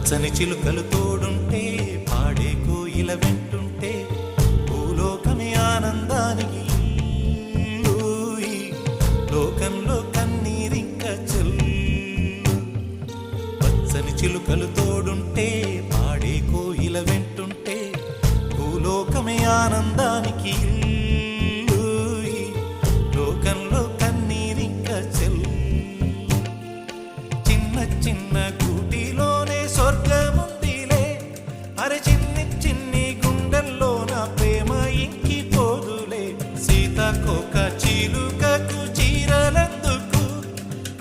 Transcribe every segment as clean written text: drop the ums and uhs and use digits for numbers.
పచ్చని చిలుకలు తోడుంటే పాడే కోయిల వెంటుంటే భూలోకమే ఆనందానికి లోకంలో కన్నీరింక చెల్లు. పచ్చని చిలుకలు తోడుంటే పాడే కోయిల వెంటుంటే భూలోకమే ఆనందానికి లోకంలో కన్నీరింక చెల్లు. చిన్న చిన్న గూటిలోనే స్వర్గముందిలే, అరే చిన్ని చిన్ని గుండెల్లో నా ప్రేమ ఇంకిపోదులే. సీతాకోక చిలుకకు చీరలెందుకు,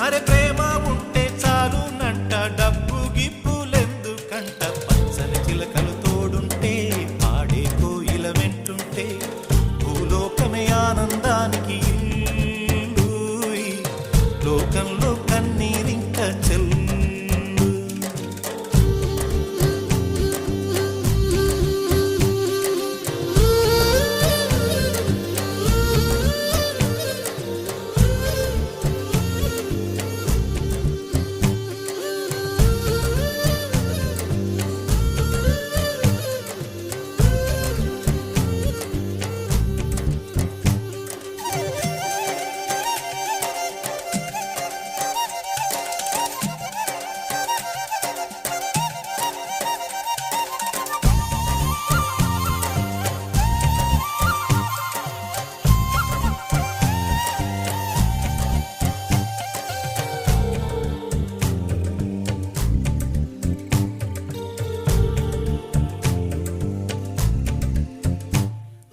అరే ప్రేమ ఉంటే చాలునంట, డబ్బు గిప్పులెందుకంట. పచ్చని చిలకలు తోడుంటే పాడే కోయిల వెంటుంటే భూలోకమే ఆనందానికి లోకంలో కన్నీరింక చెల్లు.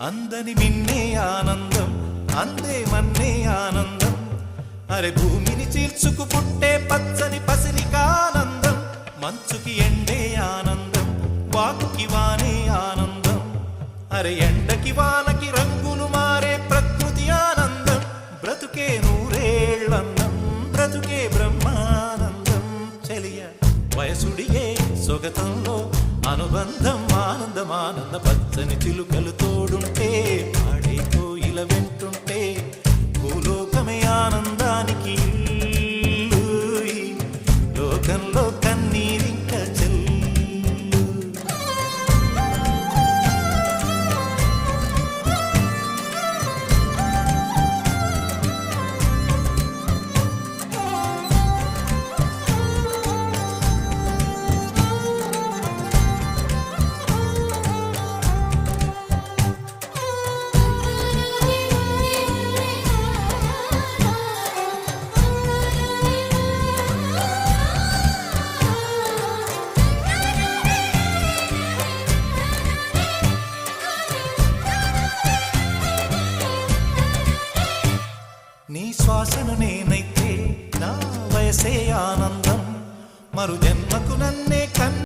అందని మిన్నే ఆనందం, అందే మన్నే ఆనందం, అరే భూమిని చీల్చుకు పుట్టే పచ్చని పసిరికానందం. మంచుకి ఎండే ఆనందం, వాకుకి వానే ఆనందం, అరే ఎండకి వానకి రంగులు మారే ప్రకృతి ఆనందం. బ్రతుకే నూరేళ్ళందం, బ్రతుకే బ్రహ్మానందం. చెలియ వయసుడియే సొగతంలో అనుబంధం ఆనందమానంద. పచ్చని చిలుకలు తోడుంటే పాడే కోయిల వెంటుంటే భూలోకమే ఆనందానికి లోకంలో కన్నీరింక చెల్లు. నీ శ్వాసను నేనైతే నా వయసే ఆనందం, మరు జన్మ